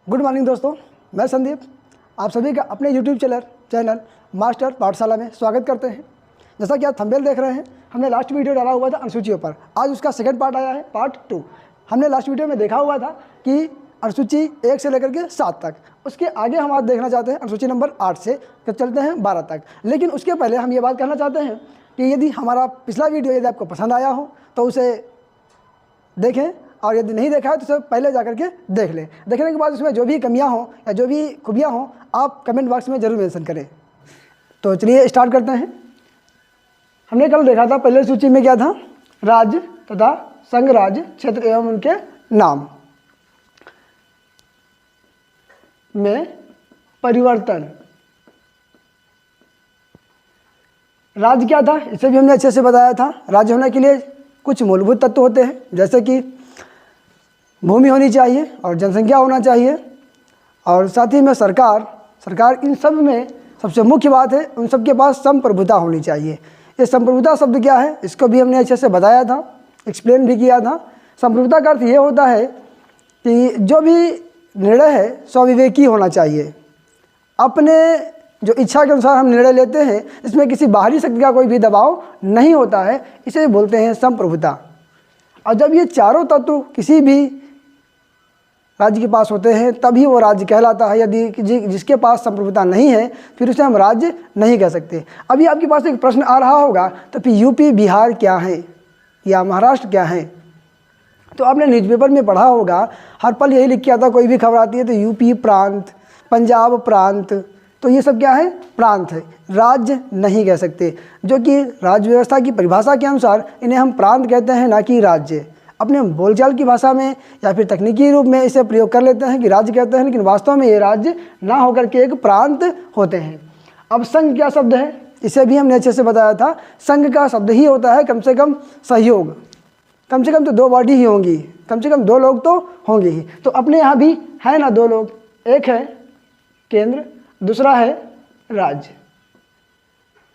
Good morning दोस्तों, मैं संदीप आप सभी का अपने यूट्यूब चैनल मास्टर पाठशाला में स्वागत करते हैं। जैसा कि आप थंबनेल देख रहे हैं, हमने लास्ट वीडियो डाला हुआ था अनुसूचियों पर। आज उसका सेकंड पार्ट आया है, पार्ट 2। हमने लास्ट वीडियो में देखा हुआ था कि अनुसूची 1 से लेकर के 7 तक, उसके आगे हम आज देखना चाहते हैं अनुसूची नंबर 8 से चलते हैं 12 तक। लेकिन उसके पहले हम ये बात कहना चाहते हैं कि यदि हमारा पिछला वीडियो यदि आपको पसंद आया हो तो उसे देखें, और यदि नहीं देखा है तो उसे पहले जाकर के देख लें। देखने के बाद उसमें जो भी कमियां हों या जो भी खूबियां हों आप कमेंट बॉक्स में ज़रूर मेंशन करें। तो चलिए स्टार्ट करते हैं। हमने कल देखा था पहले सूची में क्या था, राज्य तथा संघ राज्य क्षेत्र एवं उनके नाम में परिवर्तन। राज्य क्या था इसे भी हमने अच्छे से बताया था। राज्य होने के लिए कुछ मूलभूत तत्व होते हैं, जैसे कि भूमि होनी चाहिए और जनसंख्या होना चाहिए, और साथ ही में सरकार इन सब में सबसे मुख्य बात है, उन सब के पास संप्रभुता होनी चाहिए। ये संप्रभुता शब्द क्या है इसको भी हमने अच्छे से बताया था, एक्सप्लेन भी किया था। संप्रभुता का अर्थ ये होता है कि जो भी निर्णय है स्वविवेकी होना चाहिए। अपने जो इच्छा के अनुसार हम निर्णय लेते हैं, इसमें किसी बाहरी शक्ति का कोई भी दबाव नहीं होता है, इसे बोलते हैं संप्रभुता। और जब ये चारों तत्व किसी भी राज्य के पास होते हैं तभी वो राज्य कहलाता है। यदि जिसके पास संप्रभुता नहीं है फिर उसे हम राज्य नहीं कह सकते। अभी आपके पास एक प्रश्न आ रहा होगा तो फिर यूपी बिहार क्या है या महाराष्ट्र क्या है। तो आपने न्यूज़पेपर में पढ़ा होगा, हर पल यही लिख के आता, कोई भी खबर आती है तो यूपी प्रांत, पंजाब प्रांत, तो ये सब क्या है, प्रांत है, राज्य नहीं कह सकते। जो कि राज्य व्यवस्था की परिभाषा के अनुसार इन्हें हम प्रांत कहते हैं, ना कि राज्य। अपने बोलचाल की भाषा में या फिर तकनीकी रूप में इसे प्रयोग कर लेते हैं कि राज्य कहते हैं, लेकिन वास्तव में ये राज्य ना होकर के एक प्रांत होते हैं। अब संघ क्या शब्द है इसे भी हमने अच्छे से बताया था। संघ का शब्द ही होता है कम से कम सहयोग। कम से कम तो 2 बॉडी ही होंगी, कम से कम 2 लोग तो होंगे ही। तो अपने यहाँ भी है ना 2 लोग, एक है केंद्र, दूसरा है राज्य।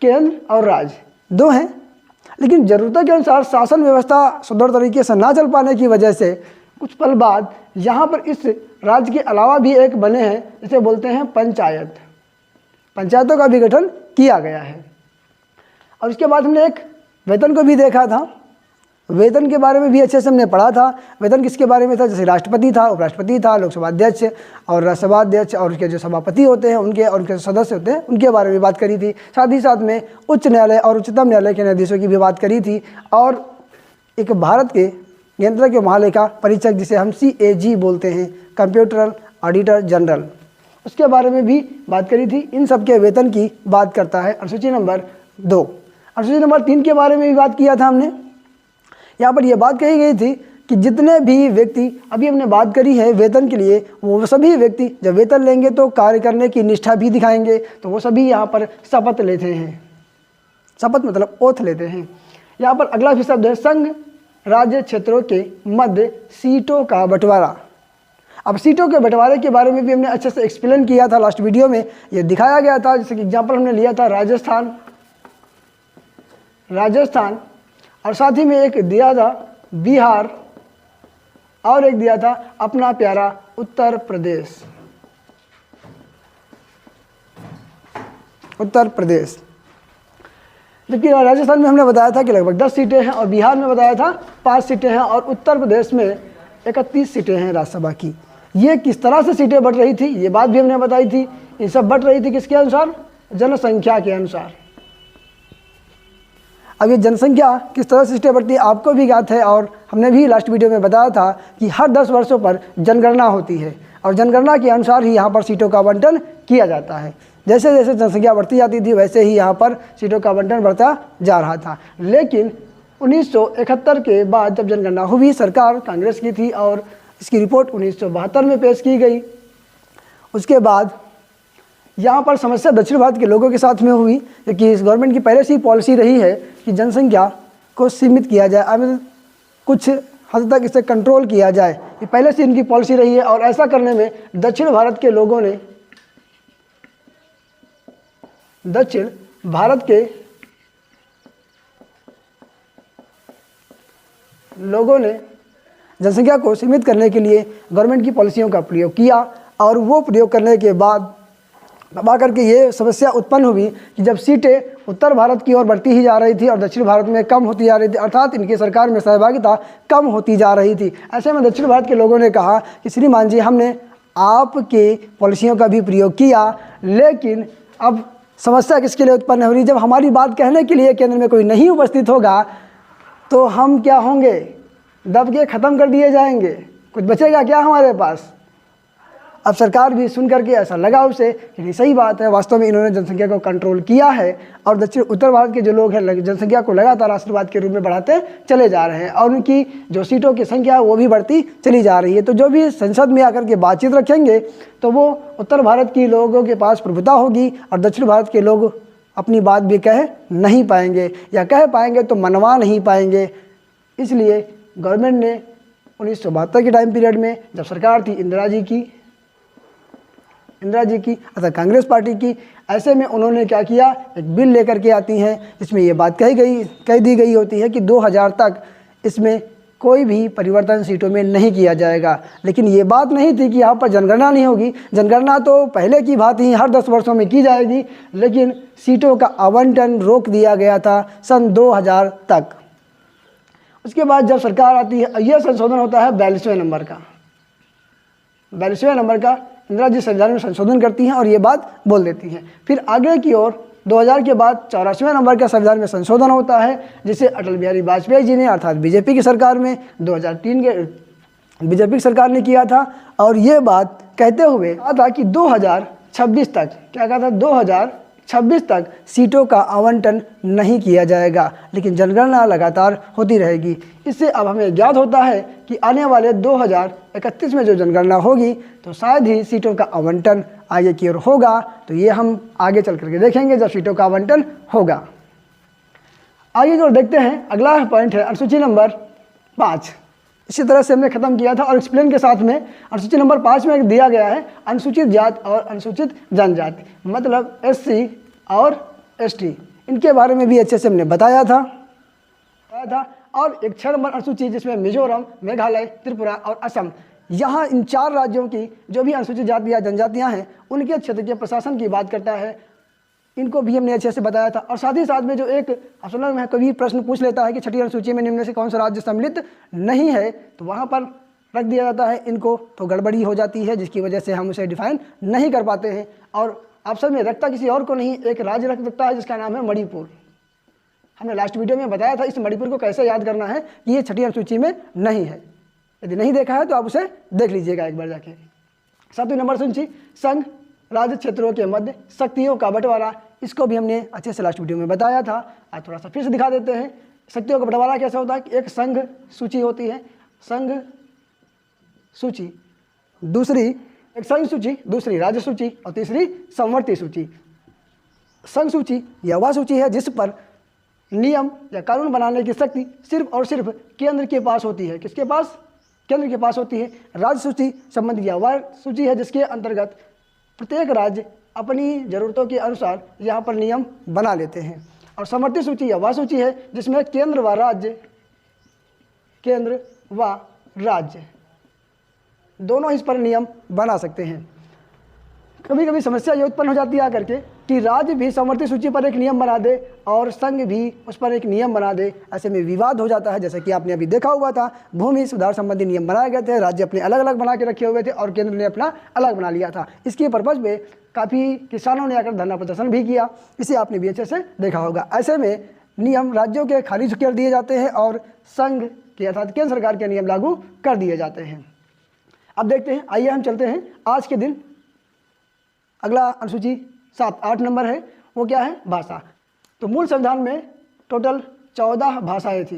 केंद्र और राज्य 2 हैं, लेकिन ज़रूरतों के अनुसार शासन व्यवस्था सुदृढ़ तरीके से ना चल पाने की वजह से कुछ पल बाद यहाँ पर इस राज्य के अलावा भी एक बने हैं, जिसे बोलते हैं पंचायत। पंचायतों का भी गठन किया गया है। और उसके बाद हमने एक वेतन को भी देखा था। वेतन के बारे में भी अच्छे से हमने पढ़ा था। वेतन किसके बारे में था, जैसे राष्ट्रपति था, उपराष्ट्रपति था, लोकसभा अध्यक्ष और राज्यसभा अध्यक्ष और उसके जो सभापति होते हैं उनके और उनके सदस्य होते हैं उनके बारे में बात करी थी। साथ ही साथ में उच्च न्यायालय और उच्चतम न्यायालय के न्यायाधीशों की भी बात करी थी। और एक भारत के नियंत्रक के महालेखा परीक्षक जिसे हम CAG बोलते हैं, कंप्यूटर ऑडिटर जनरल, उसके बारे में भी बात करी थी। इन सब के वेतन की बात करता है अनुसूची नंबर 2। अनुसूची नंबर 3 के बारे में भी बात किया था हमने। यहाँ पर यह बात कही गई थी कि जितने भी व्यक्ति, अभी हमने बात करी है वेतन के लिए, वो सभी व्यक्ति जब वेतन लेंगे तो कार्य करने की निष्ठा भी दिखाएंगे, तो वो सभी यहाँ पर शपथ लेते हैं। शपथ मतलब ओथ लेते हैं। यहाँ पर अगला भी शब्द है संघ राज्य क्षेत्रों के मध्य सीटों का बंटवारा। अब सीटों के बंटवारे के बारे में भी हमने अच्छे से एक्सप्लेन किया था लास्ट वीडियो में, ये दिखाया गया था। जैसे कि एग्जाम्पल हमने लिया था राजस्थान, और साथ ही में एक दिया था बिहार, और एक दिया था अपना प्यारा उत्तर प्रदेश। जबकि राजस्थान में हमने बताया था कि लगभग 10 सीटें हैं, और बिहार में बताया था 5 सीटें हैं, और उत्तर प्रदेश में 31 सीटें हैं राज्यसभा की। ये किस तरह से सीटें बढ़ रही थी ये बात भी हमने बताई थी। ये सब बढ़ रही थी किसके अनुसार, जनसंख्या के अनुसार। अब ये जनसंख्या किस तरह से सीटें बढ़ती है आपको भी ज्ञात है, और हमने भी लास्ट वीडियो में बताया था कि हर 10 वर्षों पर जनगणना होती है, और जनगणना के अनुसार ही यहाँ पर सीटों का आवंटन किया जाता है। जैसे जैसे जनसंख्या बढ़ती जाती थी वैसे ही यहाँ पर सीटों का आवंटन बढ़ता जा रहा था। लेकिन 1971 के बाद जब जनगणना हुई, सरकार कांग्रेस की थी और इसकी रिपोर्ट 1972 में पेश की गई। उसके बाद यहाँ पर समस्या दक्षिण भारत के लोगों के साथ में हुई, क्योंकि इस गवर्नमेंट की पहले से ही पॉलिसी रही है कि जनसंख्या को सीमित किया जाए, अब कुछ हद तक इसे कंट्रोल किया जाए। ये पहले से इनकी पॉलिसी रही है, और ऐसा करने में दक्षिण भारत के लोगों ने जनसंख्या को सीमित करने के लिए गवर्नमेंट की पॉलिसियों का प्रयोग किया। और वो प्रयोग करने के बाद अब आकर के ये समस्या उत्पन्न हुई कि जब सीटें उत्तर भारत की ओर बढ़ती ही जा रही थी और दक्षिण भारत में कम होती जा रही थी, अर्थात इनकी सरकार में सहभागिता कम होती जा रही थी। ऐसे में दक्षिण भारत के लोगों ने कहा कि श्रीमान जी, हमने आपके पॉलिसियों का भी प्रयोग किया, लेकिन अब समस्या किसके लिए उत्पन्न हो रही? जब हमारी बात कहने के लिए केंद्र में कोई नहीं उपस्थित होगा तो हम क्या होंगे? दब के ख़त्म कर दिए जाएंगे, कुछ बचेगा क्या हमारे पास? अब सरकार भी सुन करके ऐसा लगा उसे कि नहीं, सही बात है, वास्तव में इन्होंने जनसंख्या को कंट्रोल किया है और दक्षिण उत्तर भारत के जो लोग हैं जनसंख्या को लगातार आशीर्वाद के रूप में बढ़ाते चले जा रहे हैं और उनकी जो सीटों की संख्या है वो भी बढ़ती चली जा रही है। तो जो भी संसद में आकर के बातचीत रखेंगे तो वो उत्तर भारत के लोगों के पास प्रभुता होगी और दक्षिण भारत के लोग अपनी बात भी कह नहीं पाएंगे, या कह पाएंगे तो मनवा नहीं पाएंगे। इसलिए गवर्नमेंट ने 1972 के टाइम पीरियड में जब सरकार थी इंदिरा जी की अर्थात कांग्रेस पार्टी की, ऐसे में उन्होंने क्या किया, एक बिल लेकर के आती हैं जिसमें ये बात कह दी गई होती है कि 2000 तक इसमें कोई भी परिवर्तन सीटों में नहीं किया जाएगा। लेकिन ये बात नहीं थी कि यहाँ पर जनगणना नहीं होगी। जनगणना तो पहले की बात ही हर 10 वर्षों में की जाएगी, लेकिन सीटों का आवंटन रोक दिया गया था सन 2000 तक। उसके बाद जब सरकार आती है, यह संशोधन होता है 42वें नंबर का। 42वें नंबर का इंदिरा जी संविधान में संशोधन करती हैं और ये बात बोल देती हैं। फिर आगे की ओर 2000 के बाद 84वें नंबर का संविधान में संशोधन होता है, जिसे अटल बिहारी वाजपेयी जी ने अर्थात बीजेपी की सरकार में 2003 के बीजेपी की सरकार ने किया था। और ये बात कहते हुए कहा था कि 2026 तक, क्या कहा था, 2026 तक सीटों का आवंटन नहीं किया जाएगा, लेकिन जनगणना लगातार होती रहेगी। इससे अब हमें ज्ञात होता है कि आने वाले 2031 में जो जनगणना होगी तो शायद ही सीटों का आवंटन आगे की ओर होगा। तो ये हम आगे चल करके देखेंगे जब सीटों का आवंटन होगा। आगे की ओर देखते हैं, अगला पॉइंट है अनुसूची नंबर 5। इसी तरह से हमने खत्म किया था और एक्सप्लेन के साथ में अनुसूची नंबर 5 में दिया गया है अनुसूचित जात और अनुसूचित जनजाति, मतलब SC और ST, इनके बारे में भी अच्छे से हमने बताया था। और एक 6 नंबर अनुसूची जिसमें मिजोरम, मेघालय, त्रिपुरा और असम, यहाँ इन 4 राज्यों की जो भी अनुसूचित जाति या जनजातियाँ हैं उनके क्षेत्र के प्रशासन की बात करता है। इनको भी हमने अच्छे से बताया था। और साथ ही साथ में जो एक असल में कभी प्रश्न पूछ लेता है कि छठी अनुसूची में निम्न से कौन सा राज्य सम्मिलित नहीं है, तो वहाँ पर रख दिया जाता है इनको, तो गड़बड़ी हो जाती है जिसकी वजह से हम उसे डिफाइन नहीं कर पाते हैं। और ऑप्शन में रखता किसी और को नहीं, एक राज्य रख सकता है जिसका नाम है मणिपुर। हमने लास्ट वीडियो में बताया था इस मणिपुर को कैसे याद करना है कि ये छठी अनुसूची में नहीं है। यदि नहीं देखा है तो आप उसे देख लीजिएगा एक बार जाके। 7वीं नंबर सूची संघ राज्य क्षेत्रों के मध्य शक्तियों का बंटवारा, इसको भी हमने अच्छे से लास्ट वीडियो में बताया था। आज थोड़ा सा फिर से दिखा देते हैं। शक्तियों का बंटवारा कैसा होता है कि एक संघ सूची होती है, संघ सूची, दूसरी एक संघ सूची, दूसरी राज्य सूची और तीसरी समवर्ती सूची। संघ सूची यह वह सूची है जिस पर नियम या कानून बनाने की शक्ति सिर्फ और सिर्फ केंद्र के पास होती है। किसके पास? केंद्र के पास होती है। राज्य सूची संबंधित यह वह सूची है जिसके अंतर्गत प्रत्येक राज्य अपनी ज़रूरतों के अनुसार यहाँ पर नियम बना लेते हैं। और समवर्ती सूची यह वह सूची है जिसमें केंद्र व राज्य दोनों इस पर नियम बना सकते हैं। कभी कभी समस्या ये उत्पन्न हो जाती है आकर के कि राज्य भी समवर्ती सूची पर एक नियम बना दे और संघ भी उस पर एक नियम बना दे, ऐसे में विवाद हो जाता है। जैसे कि आपने अभी देखा हुआ था, भूमि सुधार संबंधी नियम बनाए गए थे, राज्य अपने अलग अलग बना के रखे हुए थे और केंद्र ने अपना अलग बना लिया था। इसके पर्पज़ में काफ़ी किसानों ने आकर धरना प्रदर्शन भी किया, इसे आपने भी अच्छे से देखा होगा। ऐसे में नियम राज्यों के खारिज कर दिए जाते हैं और संघ के अर्थात केंद्र सरकार के नियम लागू कर दिए जाते हैं। अब देखते हैं, आइए हम चलते हैं आज के दिन। अगला अनुसूची 7-8 नंबर है, वो क्या है? भाषा। तो मूल संविधान में टोटल 14 भाषाएं थी।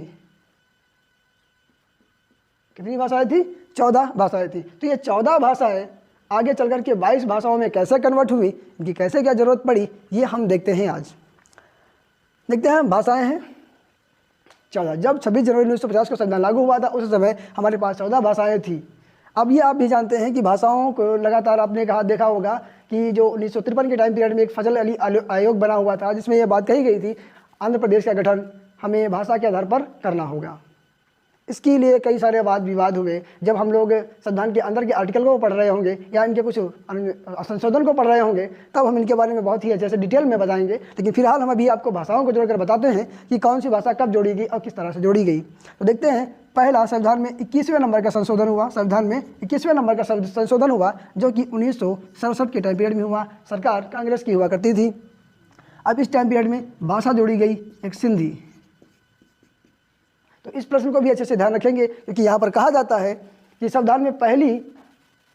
कितनी भाषाएं थी? 14 भाषाएं थी। तो ये 14 भाषाएं आगे चल कर के 22 भाषाओं में कैसे कन्वर्ट हुई, इनकी कैसे क्या जरूरत पड़ी, ये हम देखते हैं आज। देखते हैं, भाषाएं हैं 14। जब 26 जनवरी 1950 को संविधान लागू हुआ था उस समय हमारे पास 14 भाषाएं थी। अब ये आप भी जानते हैं कि भाषाओं को लगातार आपने देखा होगा कि जो 1953 के टाइम पीरियड में एक फजल अली आयोग बना हुआ था जिसमें यह बात कही गई थी आंध्र प्रदेश का गठन हमें भाषा के आधार पर करना होगा। इसके लिए कई सारे वाद विवाद हुए। जब हम लोग संविधान के अंदर के आर्टिकल को पढ़ रहे होंगे या इनके कुछ संशोधन को पढ़ रहे होंगे तब हम इनके बारे में बहुत ही अच्छे से डिटेल में बताएंगे। लेकिन फिलहाल हम अभी आपको भाषाओं को जोड़कर बताते हैं कि कौन सी भाषा कब जोड़ी गई और किस तरह से जोड़ी गई। तो देखते हैं, पहला संविधान में 21वें नंबर का संशोधन हुआ। संविधान में 21वें नंबर का संशोधन हुआ जो कि 1967 के टाइम पीरियड में हुआ। सरकार कांग्रेस की हुआ करती थी। अब इस टाइम पीरियड में भाषा जोड़ी गई एक सिंधी। तो इस प्रश्न को भी अच्छे से ध्यान रखेंगे क्योंकि यहाँ पर कहा जाता है कि संविधान में पहली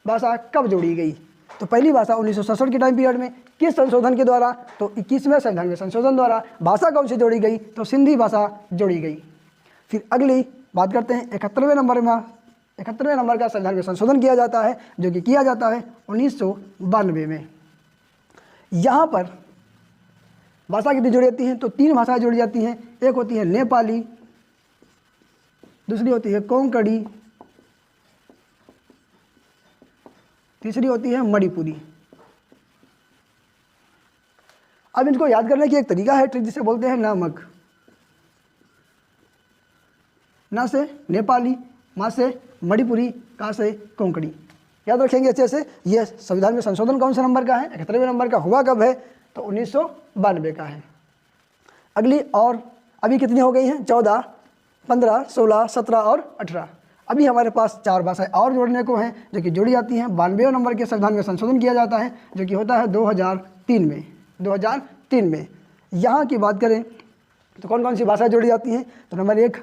भाषा कब जोड़ी गई। तो पहली भाषा 1967 के टाइम पीरियड में किस संशोधन के द्वारा, तो 21वें संविधान के संशोधन द्वारा। भाषा कौन सी जोड़ी गई, तो सिंधी भाषा जोड़ी गई। फिर अगली बात करते हैं 71वें नंबर में। 71वें नंबर का संविधान में संशोधन किया जाता है जो कि किया जाता है 1992 में। यहाँ पर भाषा कितनी जोड़ी जाती हैं, तो 3 भाषाएं जोड़ी जाती हैं। एक होती है नेपाली, दूसरी होती है कोंकणी, तीसरी होती है मणिपुरी। अब इनको याद करने की एक तरीका है, जिसे बोलते हैं नामक। ना से नेपाली, मा से मणिपुरी, का से कोंकणी। याद रखेंगे अच्छे से। ये संविधान में संशोधन कौन से नंबर का है, 71वें नंबर का। हुआ कब है, तो 1992 का है। अगली और अभी कितनी हो गई हैं, 14, 15, 16, 17 और 18। अभी हमारे पास 4 भाषाएं और जोड़ने को हैं जो कि जोड़ी जाती हैं। 92वें नंबर के संविधान में संशोधन किया जाता है जो कि होता है 2003 में। 2003 में यहाँ की बात करें तो कौन कौन सी भाषाएं जोड़ी जाती हैं, तो नंबर 1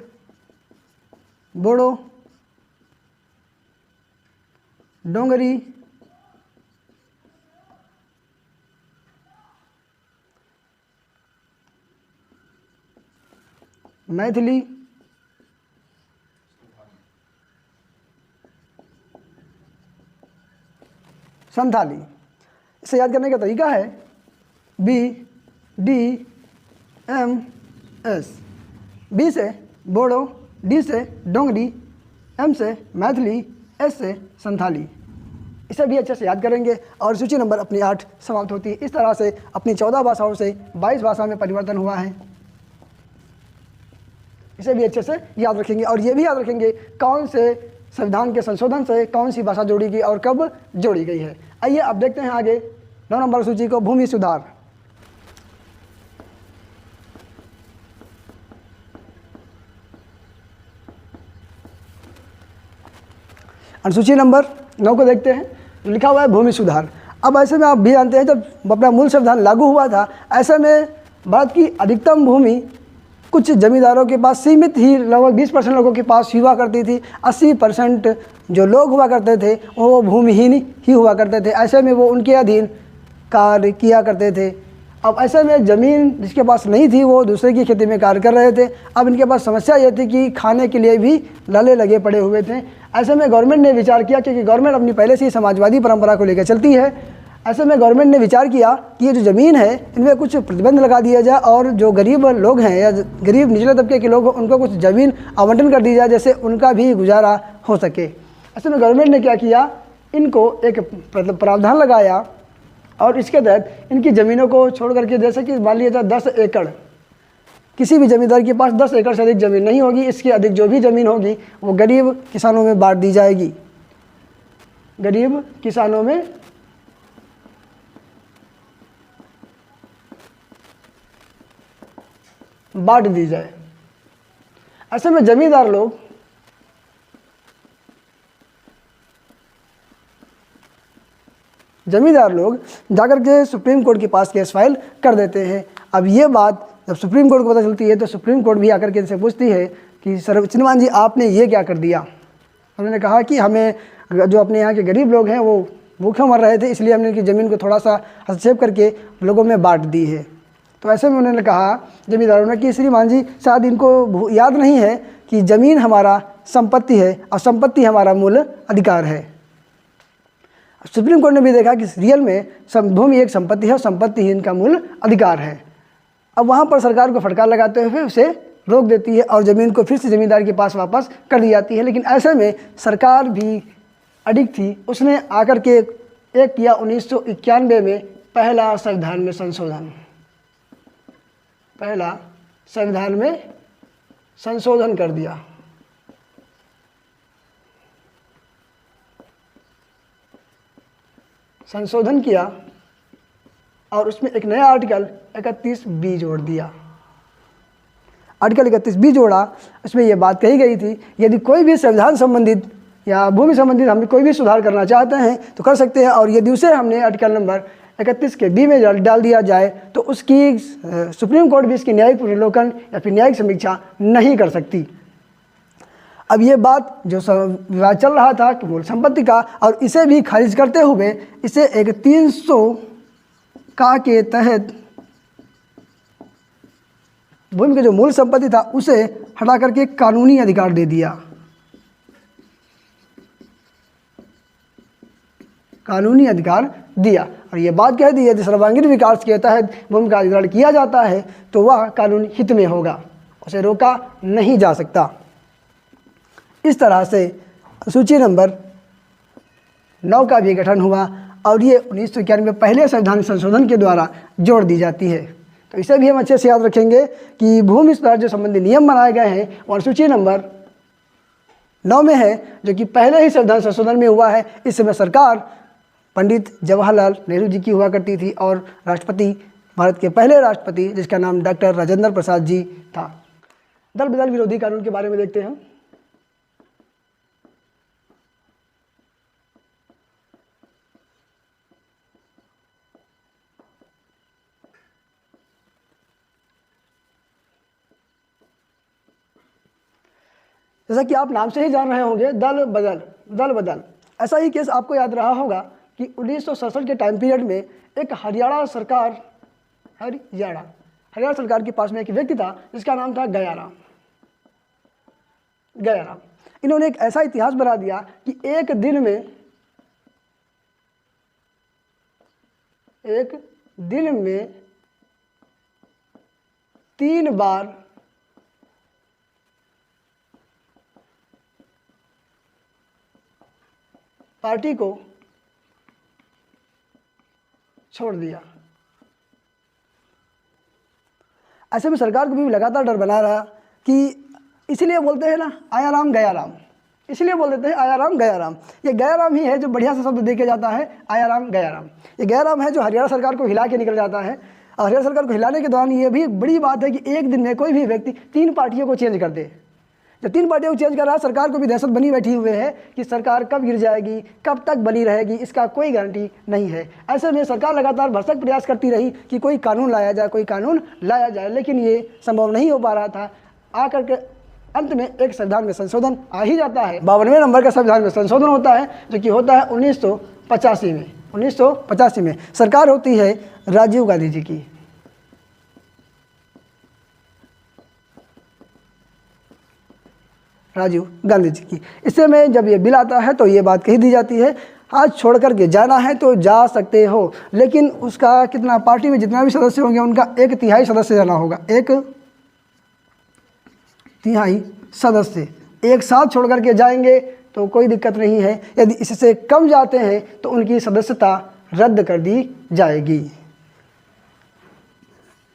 बोडो, डोंगरी, मैथिली, संथाली। इसे याद करने का तरीका है BDMS। बी से बोडो, डी से डोंगरी, एम से मैथिली, एस से संथाली। इसे भी अच्छे से याद करेंगे और सूची नंबर अपनी 8 समाप्त होती है। इस तरह से अपनी 14 भाषाओं से 22 भाषा में परिवर्तन हुआ है। इसे भी अच्छे से याद रखेंगे और ये भी याद रखेंगे कौन से संविधान के संशोधन से कौन सी भाषा जोड़ी गई और कब जोड़ी गई है। आइए अब देखते हैं आगे 9 नंबर सूची को, भूमि सुधार। अनुसूची नंबर 9 को देखते हैं, लिखा हुआ है भूमि सुधार। अब ऐसे में आप भी जानते हैं जब अपना मूल संविधान लागू हुआ था, ऐसे में भारत की अधिकतम भूमि कुछ जमींदारों के पास सीमित ही, लगभग 20% लोगों के पास हुआ करती थी। 80% जो लोग हुआ करते थे वो भूमिहीन ही हुआ करते थे। ऐसे में वो उनके अधीन कार्य किया करते थे। अब ऐसे में ज़मीन जिसके पास नहीं थी वो दूसरे की खेती में कार्य कर रहे थे। अब इनके पास समस्या ये थी कि खाने के लिए भी लाले लगे पड़े हुए थे। ऐसे में गवर्नमेंट ने विचार किया, क्योंकि गवर्नमेंट अपनी पहले से ही समाजवादी परंपरा को लेकर चलती है, ऐसे में गवर्नमेंट ने विचार किया कि ये जो ज़मीन है इनमें कुछ प्रतिबंध लगा दिया जाए और जो गरीब लोग हैं या गरीब निचले तबके के लोग उनको कुछ ज़मीन आवंटन कर दी जाए जैसे उनका भी गुजारा हो सके। ऐसे में गवर्नमेंट ने क्या किया, इनको एक प्रावधान लगाया और इसके तहत इनकी ज़मीनों को छोड़ करके, जैसे कि मान लिया जाए 10 एकड़, किसी भी ज़मींदार के पास 10 एकड़ से अधिक ज़मीन नहीं होगी। इसके अधिक जो भी ज़मीन होगी वो गरीब किसानों में बांट दी जाएगी। गरीब किसानों में बांट दी जाए। ऐसे में जमींदार लोग जाकर के सुप्रीम कोर्ट के पास केस फाइल कर देते हैं। अब ये बात जब सुप्रीम कोर्ट को पता चलती है तो सुप्रीम कोर्ट भी आकर के इनसे पूछती है कि श्रीमान जी आपने ये क्या कर दिया। उन्होंने कहा कि हमें जो अपने यहाँ के गरीब लोग हैं वो भूखे मर रहे थे, इसलिए हमने इनकी ज़मीन को थोड़ा सा हस्तक्षेप करके लोगों में बांट दी है। तो ऐसे में उन्होंने कहा जमींदारों ने कि श्रीमान जी शायद इनको याद नहीं है कि ज़मीन हमारा संपत्ति है और संपत्ति हमारा मूल अधिकार है। सुप्रीम कोर्ट ने भी देखा कि रियल में भूमि एक संपत्ति है और संपत्ति ही इनका मूल अधिकार है। अब वहाँ पर सरकार को फटकार लगाते हुए उसे रोक देती है और ज़मीन को फिर से ज़मींदार के पास वापस कर दी जाती है। लेकिन ऐसे में सरकार भी अडिग थी, उसने आकर के एक किया 1991 में पहला संविधान में संशोधन। पहला संविधान में संशोधन कर दिया। संशोधन किया और उसमें एक नया आर्टिकल 31B जोड़ दिया। आर्टिकल 31B जोड़ा, उसमें यह बात कही गई थी यदि कोई भी संविधान संबंधित या भूमि संबंधित हम कोई भी सुधार करना चाहते हैं तो कर सकते हैं, और यदि उसे हमने आर्टिकल नंबर 31 के बी में डाल दिया जाए तो उसकी सुप्रीम कोर्ट भी इसकी न्यायिक पुनर्विलोकन या फिर न्यायिक समीक्षा नहीं कर सकती। अब ये बात जो विवाद चल रहा था कि मूल संपत्ति का, और इसे भी खारिज करते हुए इसे एक 300 का के तहत भूमि की जो मूल संपत्ति था उसे हटा करके कानूनी अधिकार दे दिया। कानूनी अधिकार दिया और ये बात कह दी यदि सर्वांगीण विकास के तहत भूमि का अधिग्रहण किया जाता है तो वह कानून हित में होगा, उसे रोका नहीं जा सकता। इस तरह से सूची नंबर 9 का भी गठन हुआ और ये 1991 में पहले संविधान संशोधन के द्वारा जोड़ दी जाती है। तो इसे भी हम अच्छे से याद रखेंगे कि भूमि सुधार जो संबंधी नियम बनाए गए हैं और सूची नंबर 9 में है, जो कि पहले ही संविधान संशोधन में हुआ है। इस समय सरकार पंडित जवाहरलाल नेहरू जी की हुआ करती थी और राष्ट्रपति भारत के पहले राष्ट्रपति जिसका नाम डॉक्टर राजेंद्र प्रसाद जी था। दल बदल विरोधी कानून के बारे में देखते हैं। जैसा कि आप नाम से ही जान रहे होंगे, दल बदल। ऐसा ही केस आपको याद रहा होगा कि 1967 के टाइम पीरियड में एक हरियाणा सरकार के पास में एक व्यक्ति था जिसका नाम था गयाराम। इन्होंने एक ऐसा इतिहास बना दिया कि एक दिन में 3 बार पार्टी को छोड़ दिया। ऐसे में सरकार को भी लगातार डर बना रहा कि इसलिए बोलते हैं ना आया राम गया राम, इसलिए बोल देते हैं आया राम गया राम। ये गया राम ही है जो बढ़िया सा शब्द देके जाता है, आया राम गया राम। ये गया राम है जो हरियाणा सरकार को हिला के निकल जाता है। और हरियाणा सरकार को हिलाने के दौरान ये भी बड़ी बात है कि एक दिन में कोई भी व्यक्ति 3 पार्टियों को चेंज कर दे। जब 3 पार्टियों को चेंज कर रहा है, सरकार को भी दहशत बनी बैठी हुए है कि सरकार कब गिर जाएगी, कब तक बनी रहेगी, इसका कोई गारंटी नहीं है। ऐसे में सरकार लगातार भरसक प्रयास करती रही कि कोई कानून लाया जाए, लेकिन ये संभव नहीं हो पा रहा था। आकर के अंत में एक संविधान में संशोधन आ ही जाता है। 52वें नंबर का संविधान में संशोधन होता है जो कि होता है 1985 में। सरकार होती है राजीव गांधी जी की। इससे में जब ये बिल आता है तो ये बात कही दी जाती है, आज छोड़ कर के जाना है तो जा सकते हो, लेकिन उसका कितना, पार्टी में जितना भी सदस्य होंगे उनका 1/3 सदस्य जाना होगा। 1/3 सदस्य एक साथ छोड़ कर के जाएंगे तो कोई दिक्कत नहीं है। यदि इससे कम जाते हैं तो उनकी सदस्यता रद्द कर दी जाएगी।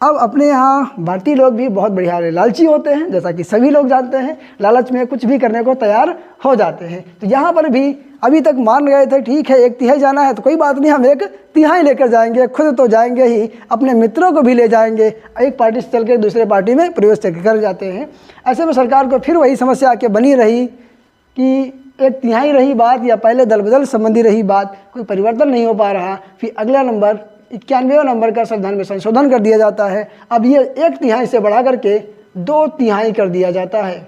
अब अपने यहाँ भारतीय लोग भी बहुत बढ़िया लालची होते हैं, जैसा कि सभी लोग जानते हैं। लालच में कुछ भी करने को तैयार हो जाते हैं। तो यहाँ पर भी अभी तक मान गए थे ठीक है 1/3 जाना है तो कोई बात नहीं, हम 1/3 लेकर जाएंगे, खुद तो जाएंगे ही, अपने मित्रों को भी ले जाएंगे। एक पार्टी से चल के दूसरे पार्टी में प्रवेश कर जाते हैं। ऐसे में सरकार को फिर वही समस्या आके बनी रही कि 1/3 रही बात या पहले दल बदल संबंधी रही बात, कोई परिवर्तन नहीं हो पा रहा। फिर अगला नंबर 91वें नंबर का संविधान में संशोधन कर दिया जाता है। अब ये 1/3 से बढ़ा करके 2/3 कर दिया जाता है।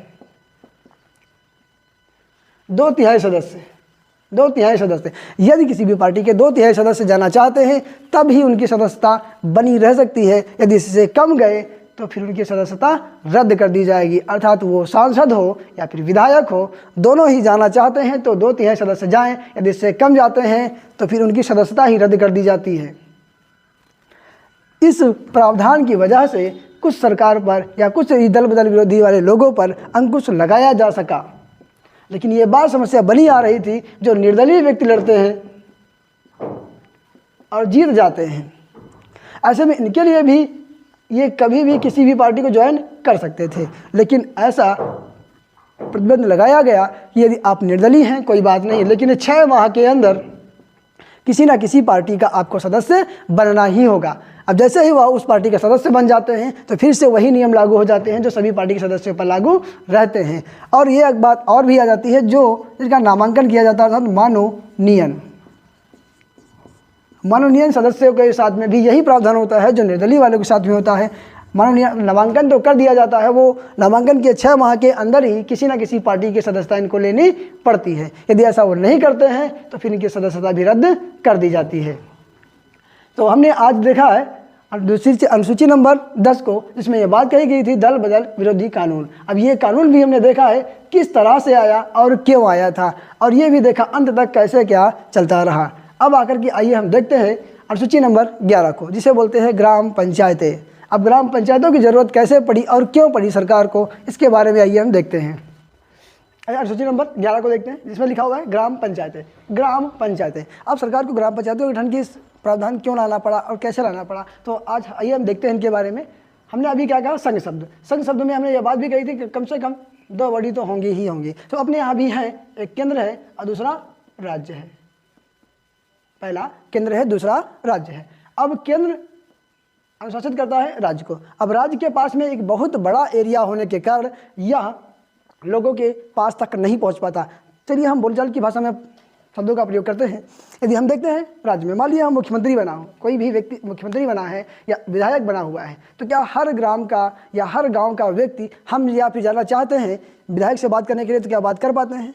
2/3 सदस्य यदि किसी भी पार्टी के 2/3 सदस्य जाना चाहते हैं तब ही उनकी सदस्यता बनी रह सकती है। यदि इससे कम गए तो फिर उनकी सदस्यता रद्द कर दी जाएगी। अर्थात वो सांसद हो या फिर विधायक हो, दोनों ही जाना चाहते हैं तो 2/3 सदस्य जाएं। यदि इससे कम जाते हैं तो फिर उनकी सदस्यता ही रद्द कर दी जाती है। इस प्रावधान की वजह से कुछ सरकार पर या कुछ दल बदल विरोधी वाले लोगों पर अंकुश लगाया जा सका, लेकिन ये बात समस्या बनी आ रही थी। जो निर्दलीय व्यक्ति लड़ते हैं और जीत जाते हैं, ऐसे में इनके लिए भी ये कभी भी किसी भी पार्टी को ज्वाइन कर सकते थे, लेकिन ऐसा प्रतिबंध लगाया गया कि यदि आप निर्दलीय हैं कोई बात नहीं, लेकिन 6 माह के अंदर किसी ना किसी पार्टी का आपको सदस्य बनना ही होगा। अब जैसे ही वह उस पार्टी के सदस्य बन जाते हैं तो फिर से वही नियम लागू हो जाते हैं जो सभी पार्टी के सदस्यों पर लागू रहते हैं। और ये एक बात और भी आ जाती है, जो जिसका नामांकन किया जाता है माननीय सदस्यों के साथ में भी यही प्रावधान होता है जो निर्दलीय वालों के साथ भी होता है। माननीय नामांकन तो कर दिया जाता है, वो नामांकन के 6 माह के अंदर ही किसी न किसी पार्टी की सदस्यता इनको लेनी पड़ती है। यदि ऐसा वो नहीं करते हैं तो फिर इनकी सदस्यता भी रद्द कर दी जाती है। तो हमने आज देखा है दूसरी अनुसूची नंबर 10 को, जिसमें यह बात कही गई थी दल बदल विरोधी कानून। अब ये कानून भी हमने देखा है किस तरह से आया और क्यों आया था, और ये भी देखा अंत तक कैसे क्या चलता रहा। अब आकर के आइए हम देखते हैं अनुसूची नंबर 11 को, जिसे बोलते हैं ग्राम पंचायतें। अब ग्राम पंचायतों की ज़रूरत कैसे पड़ी और क्यों पड़ी सरकार को, इसके बारे में आइए हम देखते हैं। अनुसूची नंबर 11 को देखते हैं, जिसमें लिखा हुआ है ग्राम पंचायतें। ग्राम पंचायतें, अब सरकार को ग्राम पंचायतों के गठन की प्रावधान क्यों लाना पड़ा और कैसे लाना पड़ा, तो आज आइए हम देखते हैं इनके बारे में। हमने अभी क्या कहा, संघ शब्द। संघ शब्द में हमने ये बात भी कही थी कि कम से कम 2 बॉडी तो होंगी ही होंगी। तो अपने यहाँ भी है, एक केंद्र है और दूसरा राज्य है। पहला केंद्र है, दूसरा राज्य है। अब केंद्र अनुशासित करता है राज्य को। अब राज्य के पास में एक बहुत बड़ा एरिया होने के कारण यह लोगों के पास तक नहीं पहुंच पाता। चलिए हम बोलचाल की भाषा में शब्दों का प्रयोग करते हैं। यदि हम देखते हैं राज्य में, मान लिया हम मुख्यमंत्री बना हो, कोई भी व्यक्ति मुख्यमंत्री बना है या विधायक बना हुआ है, तो क्या हर ग्राम का या हर गाँव का व्यक्ति हम या फिर जाना चाहते हैं विधायक से बात करने के लिए, तो क्या बात कर पाते हैं?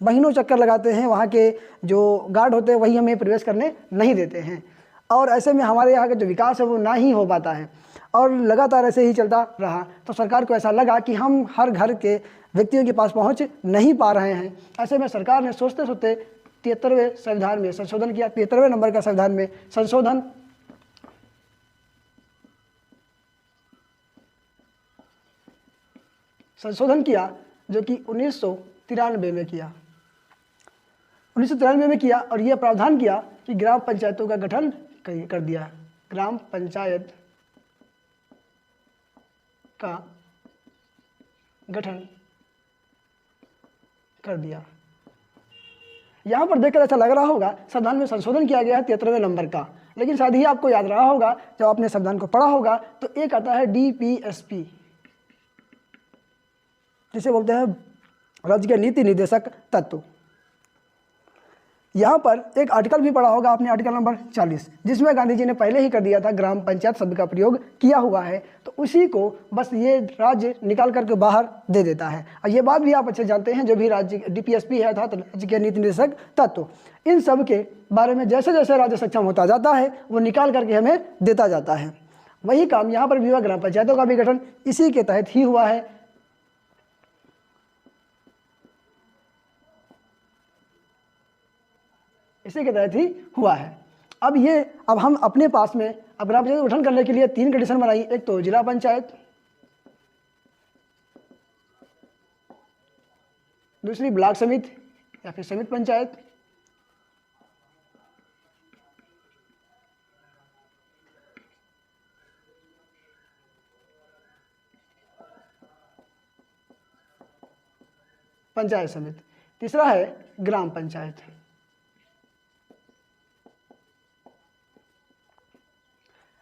महीनों चक्कर लगाते हैं, वहाँ के जो गार्ड होते हैं वही हमें प्रवेश करने नहीं देते हैं। और ऐसे में हमारे यहाँ का जो विकास है वो ना ही हो पाता है, और लगातार ऐसे ही चलता रहा। तो सरकार को ऐसा लगा कि हम हर घर के व्यक्तियों के पास पहुँच नहीं पा रहे हैं। ऐसे में सरकार ने सोचते सोचते 73वें संविधान में संशोधन किया। 73वें नंबर का संविधान में संशोधन किया, जो कि 1993 में किया। 1993 में किया और यह प्रावधान किया कि ग्राम पंचायतों का गठन कर दिया। ग्राम पंचायत का गठन कर दिया। यहाँ पर देखकर ऐसा लग रहा होगा संविधान में संशोधन किया गया है 73वें नंबर का, लेकिन शायद ही आपको याद रहा होगा, जब आपने संविधान को पढ़ा होगा तो एक आता है DPSP, जिसे बोलते हैं राज्य के नीति निर्देशक तत्व। यहाँ पर एक आर्टिकल भी पढ़ा होगा आपने, आर्टिकल नंबर 40, जिसमें गांधी जी ने पहले ही कर दिया था ग्राम पंचायत शब्द का प्रयोग किया हुआ है। तो उसी को बस ये राज्य निकाल करके बाहर दे देता है। और ये बात भी आप अच्छे जानते हैं, जो भी राज्य DPSP है अर्थात राज्य के नीति निर्देशक तत्व, इन सब के बारे में जैसे जैसे राज्य सक्षम होता जाता है वो निकाल करके हमें देता जाता है। वही काम यहाँ पर भी हुआ, ग्राम पंचायतों का भी गठन इसी के तहत ही हुआ है। इसी के तहत ही हुआ है। अब हम अपने पास में अब ग्राम पंचायत गठन करने के लिए 3 कंडीशन बनाई। एक तो जिला पंचायत, दूसरी ब्लॉक समिति या फिर समिति पंचायत, पंचायत समिति, तीसरा है ग्राम पंचायत।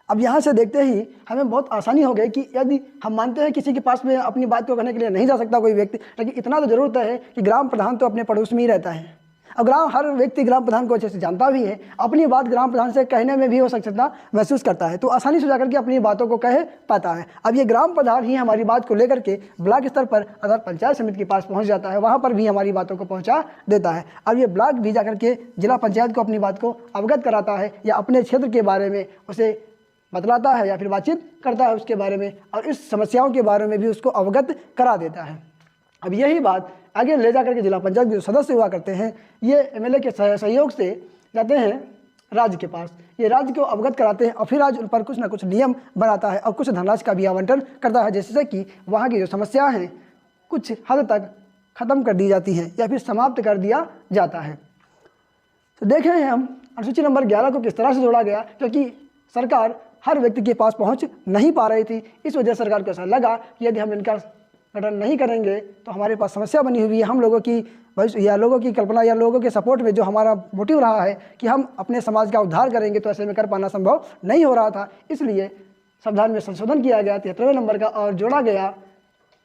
अब यहाँ से देखते ही हमें बहुत आसानी हो गई कि यदि हम मानते हैं किसी के पास में अपनी बात को कहने के लिए नहीं जा सकता कोई व्यक्ति, लेकिन इतना तो जरूरत है कि ग्राम प्रधान तो अपने पड़ोस में ही रहता है। अब हर व्यक्ति ग्राम प्रधान को अच्छे से जानता भी है, अपनी बात ग्राम प्रधान से कहने में भी वो सक्षमता महसूस करता है, तो आसानी से जाकर के अपनी बातों को कह पाता है। अब ये ग्राम प्रधान ही हमारी बात को लेकर के ब्लॉक स्तर पर अर्थात पंचायत समिति के पास पहुंच जाता है, वहाँ पर भी हमारी बातों को पहुँचा देता है। अब ये ब्लॉक भी जाकर के जिला पंचायत को अपनी बात को अवगत कराता है या अपने क्षेत्र के बारे में उसे बतलाता है या फिर बातचीत करता है उसके बारे में, और इस समस्याओं के बारे में भी उसको अवगत करा देता है। अब यही बात आगे ले जाकर के जिला पंचायत के जो सदस्य हुआ करते हैं, ये MLA के सहयोग से जाते हैं राज्य के पास, ये राज्य को अवगत कराते हैं और फिर राज्य उन पर कुछ ना कुछ नियम बनाता है और कुछ धनराशि का भी आवंटन करता है, जिससे कि वहाँ की जो समस्या हैं कुछ हद तक ख़त्म कर दी जाती हैं या फिर समाप्त कर दिया जाता है। तो देखें हम अनुसूची नंबर 11 को किस तरह से जोड़ा गया, क्योंकि सरकार हर व्यक्ति के पास पहुंच नहीं पा रही थी। इस वजह से सरकार को ऐसा लगा कि यदि हम इनका गठन नहीं करेंगे तो हमारे पास समस्या बनी हुई है। हम लोगों की भविष्य या लोगों की कल्पना या लोगों के सपोर्ट में जो हमारा मोटिव रहा है कि हम अपने समाज का उद्धार करेंगे, तो ऐसे में कर पाना संभव नहीं हो रहा था। इसलिए संविधान में संशोधन किया गया 73वें नंबर का और जोड़ा गया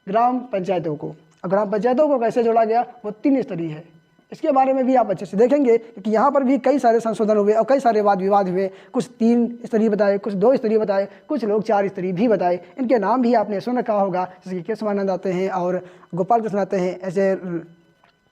ग्राम पंचायतों को। और ग्राम पंचायतों को कैसे जोड़ा गया, वो 3 स्तरीय है। इसके बारे में भी आप अच्छे से देखेंगे क्योंकि यहाँ पर भी कई सारे संशोधन हुए और कई सारे वाद विवाद हुए। कुछ 3 स्तरीय बताए, कुछ 2 स्तरीय बताए, कुछ लोग 4 स्तरीय भी बताए। इनके नाम भी आपने सुन रखा होगा, जैसे कि केशवानंद आते हैं और गोपाल कृष्ण आते हैं, ऐसे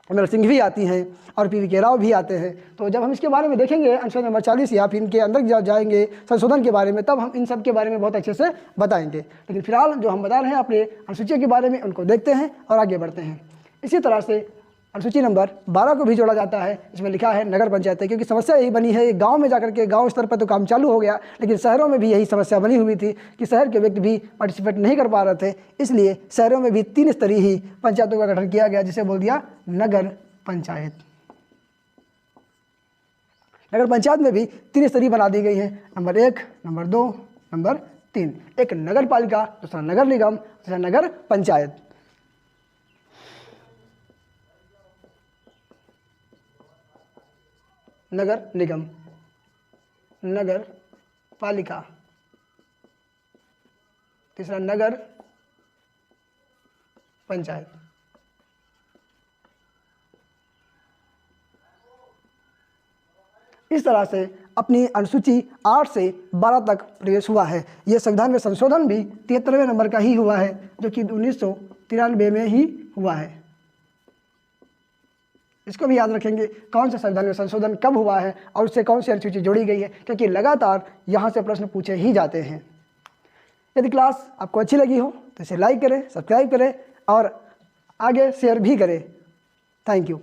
अमर सिंह भी आती हैं और पी वी के राव भी आते हैं। तो जब हम इसके बारे में देखेंगे अनुच्छेद नंबर 40 या फिर इनके अंदर जाएंगे संशोधन के बारे में, तब हम इन सब के बारे में बहुत अच्छे से बताएंगे। लेकिन फिलहाल जो हम बता रहे हैं अपने अनुसूचियों के बारे में, उनको देखते हैं और आगे बढ़ते हैं। इसी तरह से अनुसूची नंबर 12 को भी जोड़ा जाता है। इसमें लिखा है नगर पंचायतें, क्योंकि समस्या यही बनी है, गांव में जाकर के गांव स्तर पर तो काम चालू हो गया, लेकिन शहरों में भी यही समस्या बनी हुई थी कि शहर के व्यक्ति भी पार्टिसिपेट नहीं कर पा रहे थे। इसलिए शहरों में भी 3 स्तरीय ही पंचायतों का गठन किया गया, जिसे बोल दिया नगर पंचायत। नगर पंचायत में भी 3 स्तरीय बना दी गई है, नंबर 1, नंबर 2, नंबर 3। एक नगर पालिका, दूसरा नगर निगम, तीसरा नगर पंचायत। नगर निगम, नगर पालिका, तीसरा नगर पंचायत। इस तरह से अपनी अनुसूची 8 से 12 तक प्रवेश हुआ है। यह संविधान में संशोधन भी 73वें नंबर का ही हुआ है, जो कि 1993 में ही हुआ है। इसको भी याद रखेंगे, कौन सा संविधान में संशोधन कब हुआ है और उससे कौन सी अनुसूची जोड़ी गई है, क्योंकि लगातार यहाँ से प्रश्न पूछे ही जाते हैं। यदि क्लास आपको अच्छी लगी हो तो इसे लाइक करें, सब्सक्राइब करें और आगे शेयर भी करें। Thank you.